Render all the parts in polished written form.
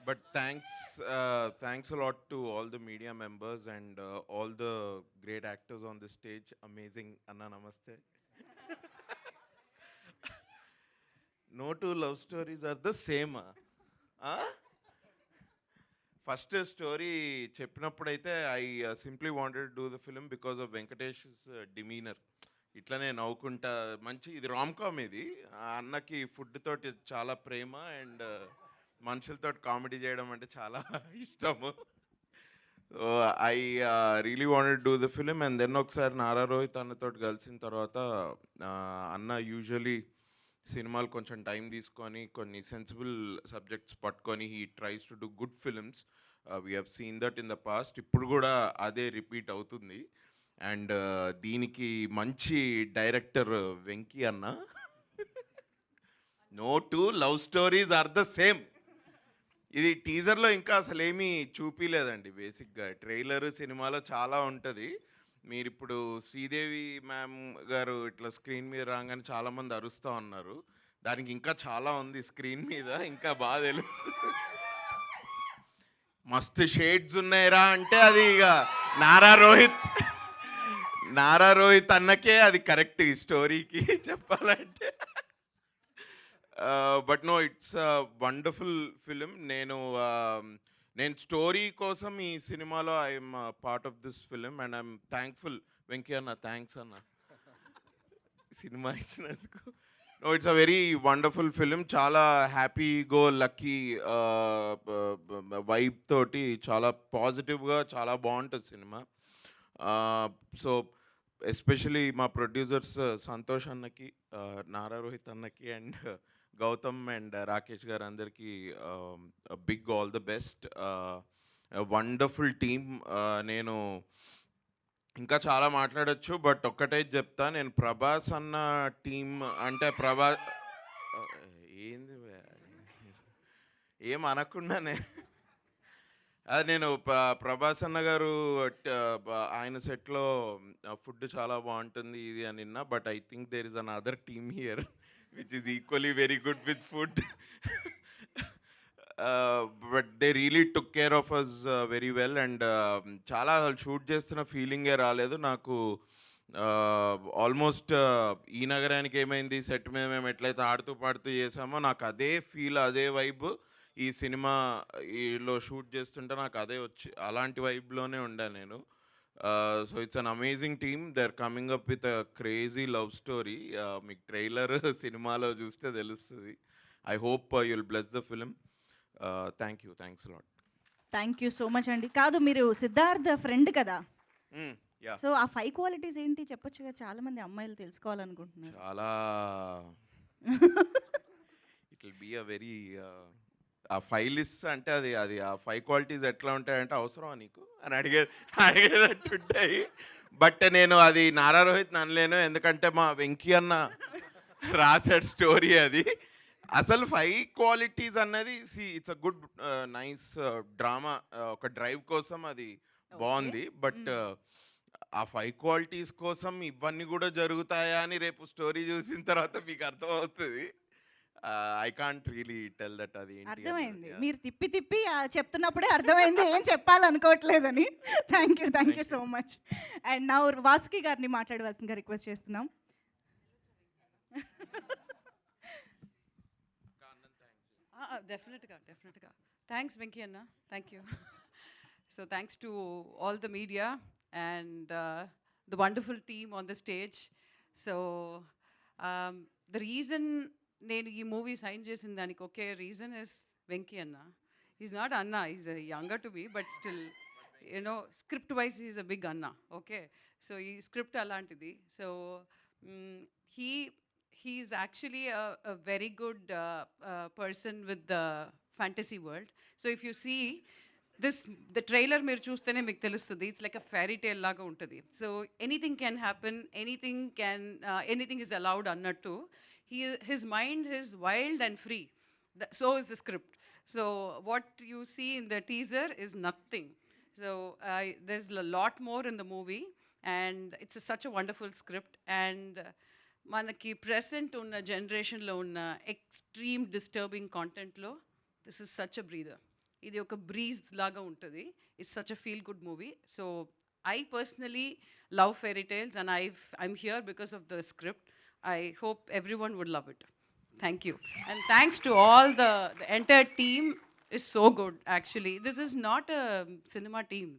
But thanks a lot to all the media members and all the great actors on the stage. Amazing, Anna, namaste. No two love stories are the same. First story చెప్పినప్పుడైతే I simply wanted do the film because of Venkatesh demeanour. ఇట్లనే నవ్వుకుంటా మంచి ఇది rom com ఇది. ఆ అన్నకి food తోటి చాలా ప్రేమ అండ్ మనుషులతో కామెడీ చేయడం అంటే చాలా ఇష్టము. So I really wanted do the film and then ఒకసారి నారా రోహిత్ అన్నతో కలిసిన తర్వాత అన్న యూజువలీ సినిమాలు కొంచెం టైం తీసుకొని కొన్ని సెన్సిబుల్ సబ్జెక్ట్స్ పట్టుకొని he tries to do good films. We have seen that in the past. ఇప్పుడు కూడా అదే రిపీట్ అవుతుంది. అండ్ దీనికి మంచి డైరెక్టర్ వెంకీ అన్న. No two love stories are the same. ఇది టీజర్లో ఇంకా అసలు ఏమీ చూపించలేదండి. బేసిక్గా ట్రైలర్ సినిమాలో చాలా ఉంటుంది. మీరు ఇప్పుడు శ్రీదేవి మ్యామ్ గారు ఇట్లా స్క్రీన్ మీద రాగానే చాలామంది అరుస్తూ ఉన్నారు. దానికి ఇంకా చాలా ఉంది స్క్రీన్ మీద, ఇంకా బాగా తెలుస్తుంది. మస్తు షేడ్స్ ఉన్నాయిరా అంటే అది ఇక నారా రోహిత్ నారా రోహిత్ అన్నకే అది కరెక్ట్ ఈ స్టోరీకి చెప్పాలంటే. But no it's wonderful film. నేను స్టోరీ కోసం ఈ సినిమాలో I'm part of this film and I'm thankful. Venky అన్న థ్యాంక్స్ అన్న సినిమా ఇచ్చినందుకు. No it's a very wonderful film. చాలా హ్యాపీ గో లక్కీ వైబ్ తోటి చాలా పాజిటివ్గా చాలా బాగుంటుంది సినిమా. సో ఎస్పెషలీ మా ప్రొడ్యూసర్స్ సంతోష్ అన్నకి, నారా రోహిత్ అన్నకి అండ్ గౌతమ్ అండ్ రాకేష్ గారు అందరికీ big all the best. Wonderful team. నేను ఇంకా చాలా మాట్లాడచ్చు బట్ ఒక్కటే చెప్తా. నేను ప్రభాస్ అన్న టీమ్ అంటే ఏంది ఏం అనకుండానే అది నేను ప్రభాస్ అన్న గారు ఆయన సెట్లో ఫుడ్ చాలా బాగుంటుంది ఇది అని విన్నా. But I think there is another team here which is equally very good with food. But they really took care of us very well and చాలా షూట్ చేస్తున్న ఫీలింగే రాలేదు నాకు. ఆల్మోస్ట్ ఈ నగరానికి ఏమైంది సెట్ మీద మేము ఎట్లయితే ఆడుతూ పాడుతూ చేసామో నాకు అదే ఫీల్, అదే వైబ్ ఈ సినిమా ఈలో షూట్ చేస్తుంటే నాకు అదే వచ్చి అలాంటి వైబ్లోనే ఉండా నేను. So it's an amazing team. They are coming up with a crazy love story. మీకు ట్రైలర్ సినిమాలో చూస్తే తెలుస్తుంది. I hope you'll bless the film. Thanks lot. Thank you so much అండి. కాదు, మీరు సిద్ధార్థ ఫ్రెండ్ కదా, Yeah. సో ఆ 5 క్వాలిటీస్ ఏంటి చెప్పొచ్చు కదా, చాలా మంది అమ్మాయిలు తెలుసుకోవాలనుకుంటున్నారు. చాలా it will be a very ఆ 5 లిస్ట్ అంటే అది అది ఆ 5 క్వాలిటీస్ ఎట్లా ఉంటాయంటే అవసరమా నీకు అని అడిగేటట్టుంటాయి. బట్ నేను అది నారా రోహిత్ అనలేను, ఎందుకంటే మా వెంకీ అన్న రాసాడు స్టోరీ అది. అసలు 5 క్వాలిటీస్ అన్నది it's a good nice drama. ఒక డ్రైవ్ కోసం అది బాగుంది. బట్ ఆ 5 క్వాలిటీస్ కోసం ఇవన్నీ కూడా జరుగుతాయా అని రేపు స్టోరీ చూసిన తర్వాత మీకు అర్థమవుతుంది. I can't really tell that అది ఏంటి అర్థమైంది, మీరు తిప్పి తిప్పి చెప్తున్నప్పుడే అర్థమైంది ఏం చెప్పాలనుకోవట్లేదని. Thank you so much. And నా వాసుకి గారిని మాట్లాడవలసిందిగా రిక్వెస్ట్ చేస్తున్నాం. Definitely. Thanks, Venki Anna. Thank you. So thanks to all the media and the wonderful team on the stage. So the reason నేను ఈ మూవీ సైన్ చేసిన దానికి ఒకే రీజన్ ఇస్ వెంకీ అన్న. Is not అన్న, is younger to be, but still you know script wise is a big అన్న. Okay, so ఈ script అలాంటిది. So he's actually a very good person with the fantasy world. So if you see the trailer మీరు చూస్తేనే మీకు తెలుస్తుంది, it's like a fairy tale లాగా ఉంటుంది. So anything can happen, anything is allowed అన్నట్టు. his mind is wild and free. So is the script. So what you see in the teaser is nothing. So there's a lot more in the movie and it's such a wonderful script. And మనకి present ఉన్న జనరేషన్లో ఉన్న extreme disturbing కాంటెంట్లో this is such a breather. ఇది ఒక breeze లాగా ఉంటుంది. It's such a feel good movie. So I personally love fairy tales and I'm here because of the script. I hope everyone would love it. Thank you. And thanks to all the entire team is so good actually. This is not a cinema team.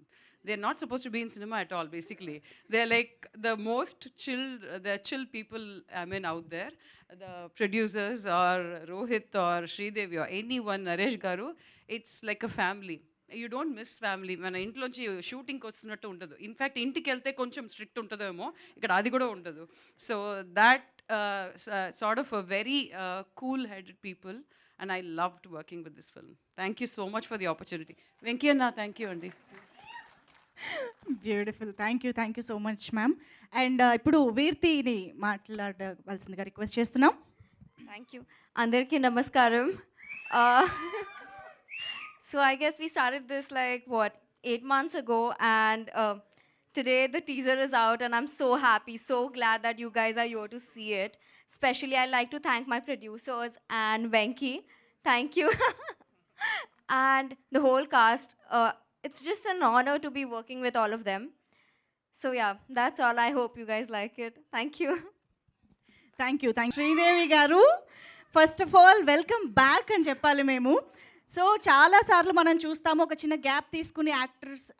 They're not supposed to be in cinema at all basically. They're like the most chill people I mean out there. The producers or Rohit or Sridevi or anyone, Naresh Garu, it's like a family. You don't miss family. మన ఇంట్లోంచి షూటింగ్కి వస్తున్నట్టు ఉండదు. In fact ఇంటికి వెళ్తే కొంచెం strict ఉంటుందేమో, ఇక్కడ అది కూడా ఉండదు. So that sort of a very cool headed people and I loved working with this film. Thank you so much for the opportunity. Venky అన్న థ్యాంక్ యూ అండి. Beautiful. Thank you so much ma'am. And ఇప్పుడు వీర్తిని మాట్లాడవలసిందిగా request చేస్తున్నాం. Thank you. Andarki namaskaram. So I guess we started this like 8 months ago, and today the teaser is out, and I'm so happy, so glad that you guys are here to see it. Especially, I'd like to thank my producers and Venki. Thank you, and the whole cast. It's just an honor to be working with all of them. So yeah, that's all. I hope you guys like it. Thank you. Thank you. Sridevi garu, first of all welcome back అని చెప్పాలి మేము. So చాలాసార్లు మనం చూస్తాము ఒక చిన్న gap తీసుకుని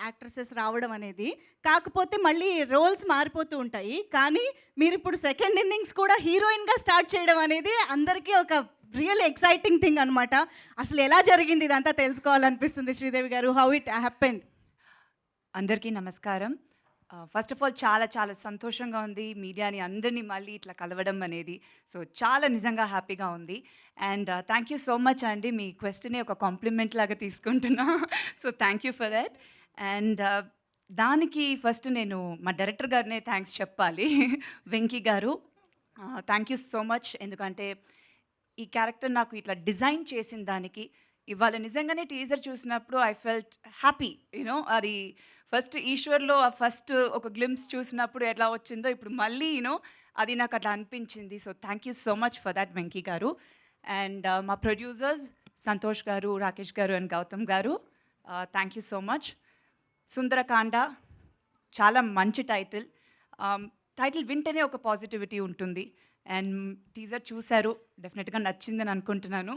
actresses రావడం అనేది. కాకపోతే మళ్ళీ రోల్స్ మారిపోతూ ఉంటాయి. కానీ మీరు ఇప్పుడు సెకండ్ ఇన్నింగ్స్ కూడా హీరోయిన్గా స్టార్ట్ చేయడం అనేది అందరికీ ఒక రియల్ ఎక్సైటింగ్ థింగ్ అనమాట. అసలు ఎలా జరిగింది ఇదంతా తెలుసుకోవాలనిపిస్తుంది శ్రీదేవి గారు. How it happened? అందరికీ నమస్కారం. ఫస్ట్ ఆఫ్ ఆల్ చాలా చాలా సంతోషంగా ఉంది మీడియాని అందరినీ మళ్ళీ ఇట్లా కలవడం అనేది. సో చాలా నిజంగా హ్యాపీగా ఉంది. And thank you so much అండి. మీ క్వశ్చన్ని ఒక కాంప్లిమెంట్ లాగా తీసుకుంటున్నా. So thank you for that. And దానికి ఫస్ట్ నేను మా డైరెక్టర్ గారినే థ్యాంక్స్ చెప్పాలి, వెంకీ గారు. Thank you so much. ఎందుకంటే ఈ క్యారెక్టర్ నాకు ఇట్లా డిజైన్ చేసిన దానికి ఇవాళ నిజంగానే టీజర్ చూసినప్పుడు ఐ ఫెల్ట్ హ్యాపీ. యూనో అది ఫస్ట్ ఈశ్వర్లో ఆ ఫస్ట్ ఒక గ్లిమ్స్ చూసినప్పుడు ఎలా వచ్చిందో ఇప్పుడు మళ్ళీ అది నాకు అట్లా అనిపించింది. So thank you so much for that Venky గారు. అండ్ మా ప్రొడ్యూసర్స్ సంతోష్ గారు, రాకేష్ గారు అండ్ గౌతమ్ గారు, thank you so much. Sundarakanda చాలా మంచి టైటిల్. టైటిల్ వింటేనే ఒక పాజిటివిటీ ఉంటుంది. అండ్ టీజర్ చూశారు, డెఫినెట్గా నచ్చిందని అనుకుంటున్నాను.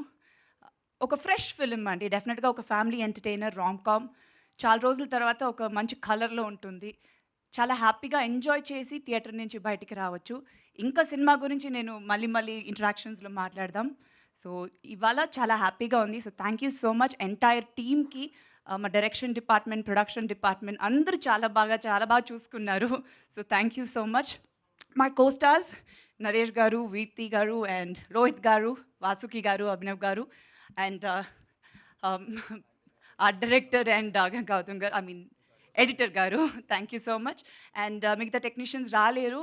ఒక ఫ్రెష్ ఫిలిం అండి, డెఫినెట్గా ఒక ఫ్యామిలీ ఎంటర్టైనర్, రామ్ కామ్. చాలా రోజుల తర్వాత ఒక మంచి కలర్లో ఉంటుంది. చాలా హ్యాపీగా ఎంజాయ్ చేసి థియేటర్ నుంచి బయటికి రావచ్చు. ఇంకా సినిమా గురించి నేను మళ్ళీ ఇంటరాక్షన్స్లో మాట్లాడదాం. సో ఇవాళ చాలా హ్యాపీగా ఉంది. So thank you so much entire టీమ్కి. మా డైరెక్షన్ డిపార్ట్మెంట్, ప్రొడక్షన్ డిపార్ట్మెంట్ అందరూ చాలా బాగా చూసుకున్నారు. So thank you so much. My co-stars Naresh గారు, వీర్తి గారు అండ్ రోహిత్ గారు, వాసుకి గారు, అభినవ్ గారు and our director and Gautam garu, I mean editor garu, thank you so much. And migitha technicians raaleru,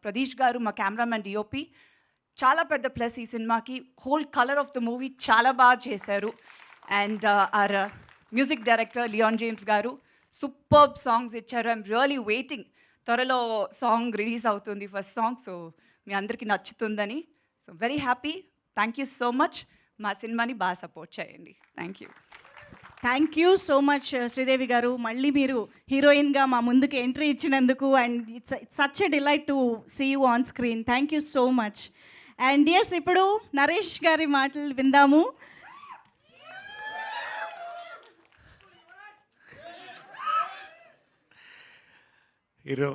Pradesh garu ma cameraman DOP chaala pedda plus ee cinemaki whole color of the movie chaala baga chesaru. And our music director Leon James garu superb songs icharu. I'm really waiting, త్వరలో song release అవుతుంది, first song. So మీ అందరికీ నచ్చుతుందని. So very happy. Thank you so much. మా సినిమాని బాగా support చేయండి. Thank you. Thank you so much Sridevi గారు. మళ్ళీ మీరు హీరోయిన్గా మా ముందుకు ఎంట్రీ ఇచ్చినందుకు and it's such a delight to see you on screen. Thank you so much. And yes, ఇప్పుడు నరేష్ గారి మాటలు విందాము. హీరో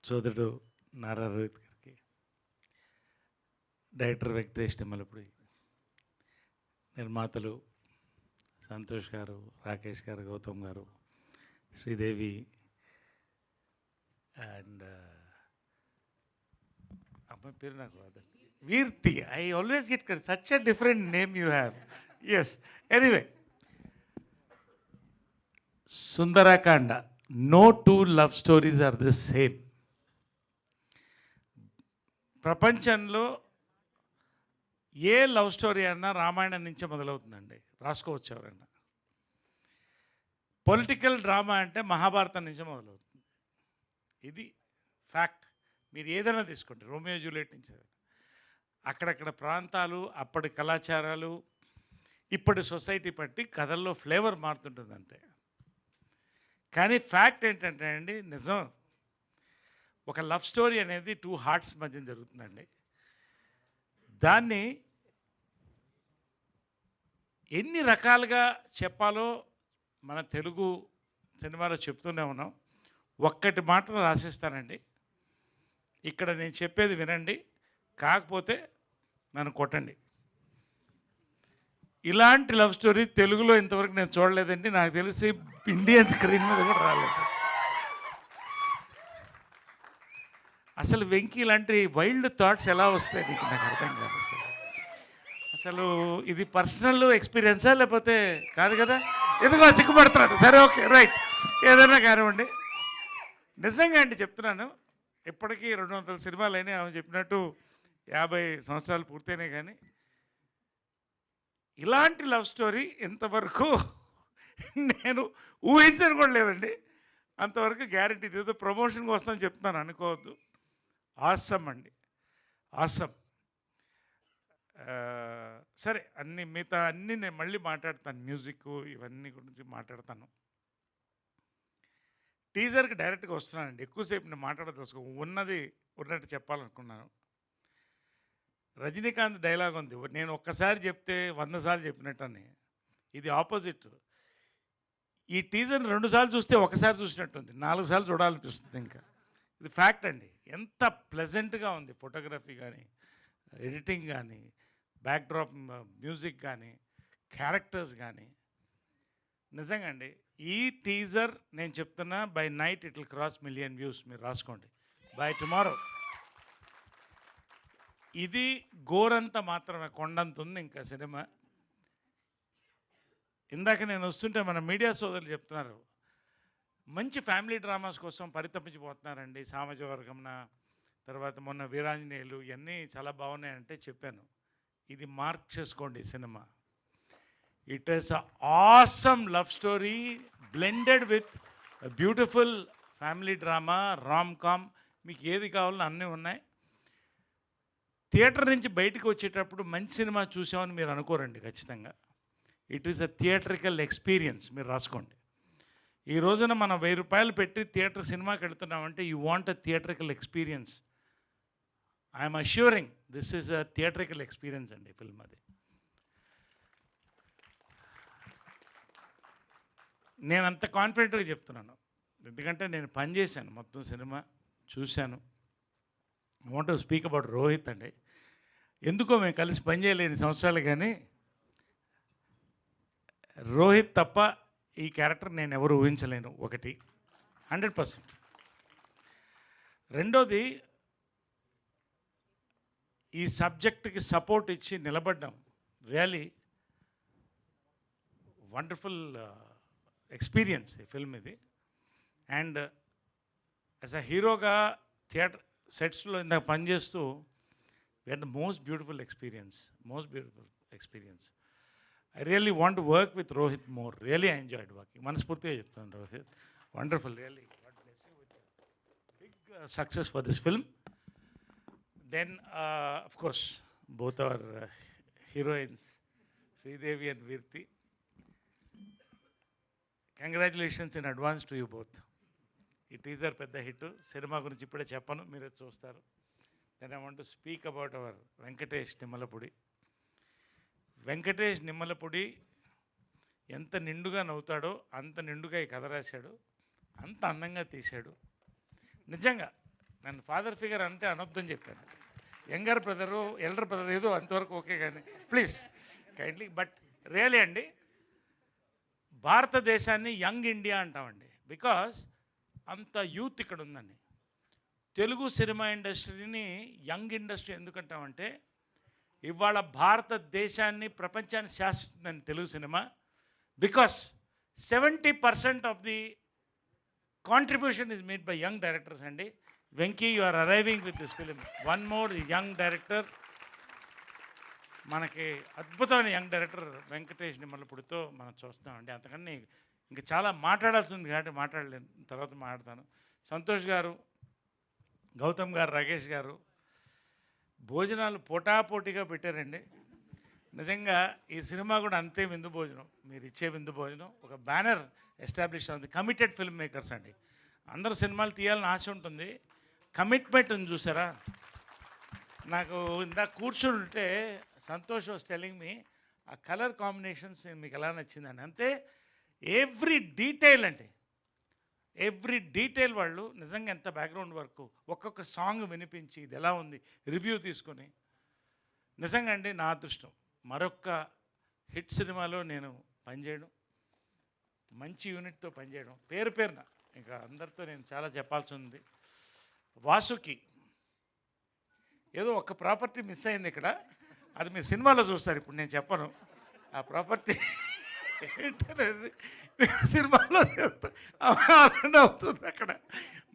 సోదరుడు నారా రోహిత్ గారికి, డైరెక్టర్ వెంకటేష్ తిమ్మలపూడి, నిర్మాతలు సంతోష్ గారు, రాకేష్ గారు, గౌతమ్ గారు, శ్రీదేవి అండ్ అమ్మాయి పేరు నాకు Veerthi. I always get such a different name you have. Yes, anyway, Sundarakanda. No two love stories are the same. ప్రపంచంలో ఏ లవ్ స్టోరీ అన్నా రామాయణం నుంచే మొదలవుతుందండి, రాసుకోవచ్చు ఎవరన్నా. పొలిటికల్ డ్రామా అంటే మహాభారతం నుంచే మొదలవుతుంది. ఇది ఫ్యాక్ట్. మీరు ఏదైనా తీసుకోండి, రోమియో జూలియట్ నుంచి అక్కడక్కడ ప్రాంతాలు, అప్పటి కళాచారాలు, ఇప్పటి సొసైటీ బట్టి కథల్లో ఫ్లేవర్ మారుతుంటుంది అంతే. కానీ ఫ్యాక్ట్ ఏంటంటే అండి, నిజం, ఒక లవ్ స్టోరీ అనేది 2 హార్ట్స్ మధ్య జరుగుతుందండి. దాన్ని ఎన్ని రకాలుగా చెప్పాలో మన తెలుగు సినిమాలో చెప్తూనే ఉన్నాం. ఒక్కటి మాత్రం రాసిస్తానండి, ఇక్కడ నేను చెప్పేది వినండి, కాకపోతే నన్ను కొట్టండి. ఇలాంటి లవ్ స్టోరీ తెలుగులో ఇంతవరకు నేను చూడలేదండి. నాకు తెలిసి ఇండియన్ స్క్రీన్ మీద కూడా రాలేదు. అసలు వెంకీ ఇలాంటి వైల్డ్ థాట్స్ ఎలా వస్తాయి నీకు, నాకు అర్థం కాదు అసలు. ఇది పర్సనల్ ఎక్స్పీరియన్సా లేకపోతే కాదు కదా? ఎందుకో సిగ్గుపడుతున్నాడు. సరే, ఓకే, రైట్, ఏదైనా కానివ్వండి. నిజంగా అండి చెప్తున్నాను, ఇప్పటికీ 200 సినిమాలు అయినాయి. ఆమె చెప్పినట్టు 50 సంవత్సరాలు పూర్తయినాయి. కానీ ఇలాంటి లవ్ స్టోరీ ఇంతవరకు నేను ఊహించను కూడా లేదండి. అంతవరకు గ్యారంటీ. ఏదో ప్రమోషన్కి వస్తాను చెప్తున్నాను, అనుకోవద్దు. ఆసమ్ అండి, ఆసమ్. సరే, మిగతా అన్నీ నేను మళ్ళీ మాట్లాడతాను. మ్యూజిక్ ఇవన్నీ గురించి మాట్లాడతాను. టీజర్కి డైరెక్ట్గా వస్తున్నానండి. ఎక్కువసేపు నేను మాట్లాడదలుచుకో, ఉన్నది ఉన్నట్టు చెప్పాలనుకున్నాను. రజనీకాంత్ డైలాగ్ ఉంది, నేను ఒక్కసారి చెప్తే 100 సార్లు చెప్పినట్టని. ఇది ఆపోజిట్. ఈ టీజర్ని 2 సార్లు చూస్తే ఒకసారి చూసినట్టుంది, 4 సార్లు చూడాలనిపిస్తుంది. ఇంకా ఇది ఫ్యాక్ట్ అండి. ఎంత ప్లెజెంట్గా ఉంది ఫోటోగ్రఫీ కానీ, ఎడిటింగ్ కానీ, బ్యాక్డ్రాప్ మ్యూజిక్ కానీ, క్యారెక్టర్స్ కానీ. నిజంగా అండి, ఈ టీజర్ నేను చెప్తున్నా, by night it will cross 1 million views. మీరు రాసుకోండి, బై టుమారో. ఇది గోరంత మాత్రమే, కొండంత ఉంది ఇంకా సినిమా. ఇందాక నేను వస్తుంటే మన మీడియా సోదరులు చెప్తున్నారు, మంచి ఫ్యామిలీ డ్రామాస్ కోసం పరితపించిపోతున్నారండి. సామాజిక వర్గంన, తర్వాత మొన్న వీరాంజనేయులు, ఇవన్నీ చాలా బాగున్నాయంటే చెప్పాను, ఇది మార్క్ చేసుకోండి సినిమా. It is a awesome love story blended with beautiful family drama, rom com. మీకు ఏది కావాలో అన్నీ ఉన్నాయి. థియేటర్ నుంచి బయటకు వచ్చేటప్పుడు మంచి సినిమా చూసామని మీరు అనుకోరండి ఖచ్చితంగా. It is a theatrical experience. మీరు రాసుకోండి. ఈ రోజున మనం 1000 రూపాయలు పెట్టి థియేటర్ సినిమాకి వెళ్తున్నామంటే you want a theatrical experience. I'm assuring this is a theatrical experience అండి ఫిల్మ్ అది. నేను అంత కాన్ఫిడెంట్గా చెప్తున్నాను, ఎందుకంటే నేను పనిచేశాను, మొత్తం సినిమా చూశాను. I want to speak about Rohit అండి. ఎందుకో మేము కలిసి పనిచేయలేని సంవత్సరాలు, కానీ రోహిత్ తప్ప ఈ క్యారెక్టర్ నేను ఎవరు ఊహించలేను. ఒకటి 100%. రెండోది, ఈ సబ్జెక్ట్కి సపోర్ట్ ఇచ్చి నిలబడ్డాం. రియలీ వండర్ఫుల్ ఎక్స్పీరియన్స్ ఈ ఫిల్మ్ ఇది. అండ్ యాజ్ అ హీరోగా థియేటర్ సెట్స్లో ఇందాక పనిచేస్తూ we had the most beautiful experience. I really want to work with Rohit more. Really I enjoyed working. మనస్ఫూర్తిగా చెప్తాను Rohit, wonderful, really God bless you with a big success for this film. Then of course both our heroines Sridevi and Virti, congratulations in advance to you both. ఈ teaser పెద్ద hit. సినిమా గురించి ఇప్పుడే చెప్పను, మీరే చూస్తారు. Then I want to speak about our Venkatesh Nimmalapudi. Venkatesh Nimmalapudi ఎంత నిండుగా నవ్వుతాడో అంత నిండుగా ఈ కథ రాశాడు, అంత అందంగా తీశాడు. నిజంగా నన్ను ఫాదర్ ఫిగర్ అంటే అనొద్దని చెప్పాను. యంగర్ బ్రదరు, ఎల్డర్ బ్రదర్ ఏదో అంతవరకు ఓకే, కానీ ప్లీజ్ కైండ్లీ. బట్ రియలీ అండి, భారతదేశాన్ని యంగ్ ఇండియా అంటామండి, బికాస్ అంత యూత్ ఇక్కడ ఉందండి. తెలుగు సినిమా ఇండస్ట్రీని యంగ్ ఇండస్ట్రీ ఎందుకంటామంటే, ఇవాళ భారతదేశాన్ని ప్రపంచాన్ని శాసిస్తుందండి Telugu cinema. Because 70% of the contribution is made by young directors అండి. Venky, you are arriving with this film. One more young director, మనకి అద్భుతమైన యంగ్ డైరెక్టర్ వెంకటేష్ నిమ్మలపూడితో మనం చూస్తామండి. అంతకన్నా ఇంకా చాలా మాట్లాడాల్సి ఉంది కాబట్టి మాట్లాడలేను, తర్వాత మాట్లాడతాను. సంతోష్ గారు, గౌతమ్ గారు, రాకేష్ గారు భోజనాలు పోటాపోటీగా పెట్టారండి. నిజంగా ఈ సినిమా కూడా అంతే విందు భోజనం, మీరు ఇచ్చే విందు భోజనం. ఒక బ్యానర్ ఎస్టాబ్లిష్ అవుతుంది, కమిటెడ్ ఫిల్మ్ మేకర్స్ అండి. అందరూ సినిమాలు తీయాలని ఆశ ఉంటుంది, కమిట్మెంట్ ఉంది చూసారా. నాకు ఇందాక కూర్చుని ఉంటే సంతోష్ వాస్ టెల్లింగ్ మీ ఆ కలర్ కాంబినేషన్స్ మీకు ఎలా నచ్చిందని. అంతే ఎవ్రీ డీటెయిల్ అంటే ఎవ్రీ డీటెయిల్ వాళ్ళు నిజంగా ఎంత బ్యాక్గ్రౌండ్ వర్క్, ఒక్కొక్క సాంగ్ వినిపించి ఇది ఎలా ఉంది రివ్యూ తీసుకొని. నిజంగా అండి నా అదృష్టం మరొక్క హిట్ సినిమాలో నేను పనిచేయడం, మంచి యూనిట్తో పనిచేయడం, పేరు పేరున ఇంకా అందరితో నేను చాలా చెప్పాల్సి ఉంది. వాసుకి ఏదో ఒక ప్రాపర్టీ మిస్ అయింది ఇక్కడ, అది మీ సినిమాలో చూస్తారు, ఇప్పుడు నేను చెప్పను ఆ ప్రాపర్టీ ఏంటనేది. సినిమాలో అవుతుంది అక్కడ.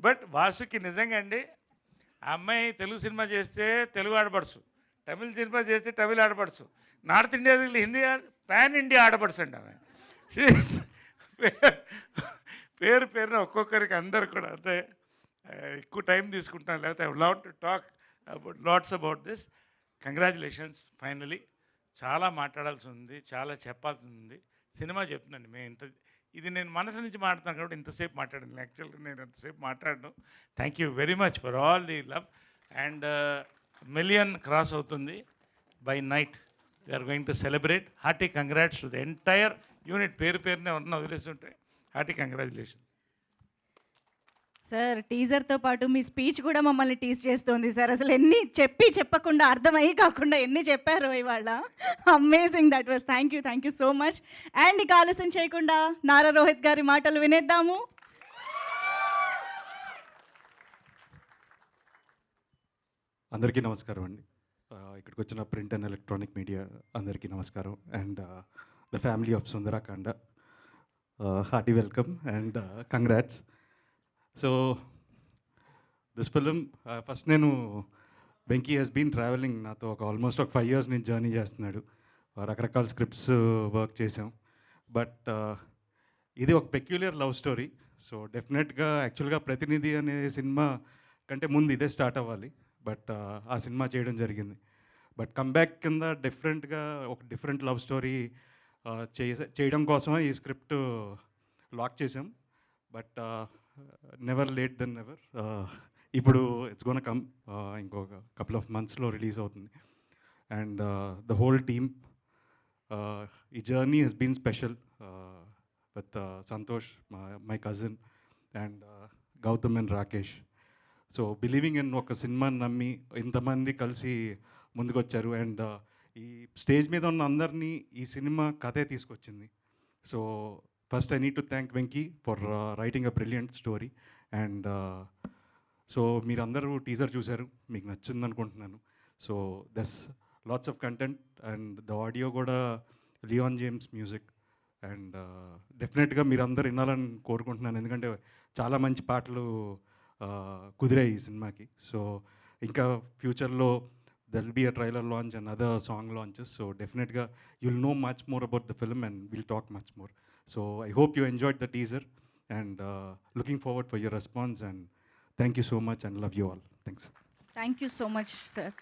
బట్ వాసుకి నిజంగా అండి ఆ అమ్మాయి తెలుగు సినిమా చేస్తే తెలుగు ఆడపడుచు, తమిళ సినిమా చేస్తే తమిళ ఆడపడుచు, north India Hindi pan India ఆడపడుచు అండి ఆమె. పేరు పేరున ఒక్కొక్కరికి అందరు కూడా అంతే. ఎక్కువ టైం తీసుకుంటాను, లేకపోతే I love to talk about LADS about this. Congratulations finally. చాలా మాట్లాడాల్సి ఉంది, చాలా చెప్పాల్సి ఉంది. సినిమా చెప్తున్నాను మేము ఇంత, ఇది నేను మనసు నుంచి మాట్లాడుతాను కాబట్టి ఇంతసేపు మాట్లాడాను. యాక్చువల్గా నేను ఎంతసేపు మాట్లాడను. Thank you very much for all the love. And million cross అవుతుంది by night. We're going to celebrate. Hearty congrats to the entire unit. పేరు పేరునే ఉన్న వదిలేస్తుంటే హార్టీ కంగ్రాచులేషన్. సార్ టీజర్తో పాటు మీ స్పీచ్ కూడా మమ్మల్ని టీజ్ చేస్తుంది సార్. అసలు ఎన్ని చెప్పకుండా అర్థమయ్యి కాకుండా ఎన్ని చెప్పారో ఇవాళ. Amazing, that was. Thank you so much. And ఇక ఆలస్యం చేయకుండా నారా రోహిత్ గారి మాటలు వినేద్దాము. అందరికీ నమస్కారం అండి. ఇక్కడికి వచ్చిన ప్రింట్ అండ్ ఎలక్ట్రానిక్ మీడియా అందరికీ నమస్కారం. And the family of Sundarakanda, hearty welcome and congrats. So this film first నేను వెంకీ హెస్ బీన్ ట్రావెలింగ్ నాతో ఆల్మోస్ట్ ఒక 5 years నుంచి జర్నీ చేస్తున్నాడు. రకరకాల స్క్రిప్ట్స్ వర్క్ చేసాం. బట్ ఇది ఒక పెక్యులర్ లవ్ స్టోరీ. సో డెఫినెట్గా యాక్చువల్గా ప్రతినిధి అనే సినిమా కంటే ముందు ఇదే స్టార్ట్ అవ్వాలి. బట్ ఆ సినిమా చేయడం జరిగింది. బట్ కంబ్యాక్ కింద ఒక డిఫరెంట్ లవ్ స్టోరీ చేయడం కోసమే ఈ స్క్రిప్ట్ లాక్ చేసాం. But never late then never. ఇప్పుడు ఇట్స్ గోన్ కమ్, ఇంకొక కపుల్ ఆఫ్ మంత్స్లో రిలీజ్ అవుతుంది. అండ్ ద హోల్ టీమ్, ఈ journey has been special with Santosh, my cousin, and Gautam and Rakesh. So believing in ఒక సినిమాని నమ్మి ఇంతమంది కలిసి ముందుకొచ్చారు. అండ్ ఈ స్టేజ్ మీద ఉన్న అందరినీ ఈ సినిమా కథే తీసుకొచ్చింది. So first I need to thank Venky for writing a brilliant story. And so మీరందరూ టీజర్ చూశారు, మీకు నచ్చింది అనుకుంటున్నాను. So thus lots of content and the audio కూడా లియాన్ జేమ్స్ మ్యూజిక్. అండ్ డెఫినెట్గా మీరందరూ వినాలని కోరుకుంటున్నాను, ఎందుకంటే చాలా మంచి పాటలు కుదిరాయి ఈ సినిమాకి. సో ఇంకా ఫ్యూచర్లో there will be a trailer launch and other song launches. So డెఫినెట్గా you will know much more about the film and will talk much more. So I hope you enjoyed the teaser and looking forward for your response, and thank you so much and love you all. Thanks. Thank you so much, sir.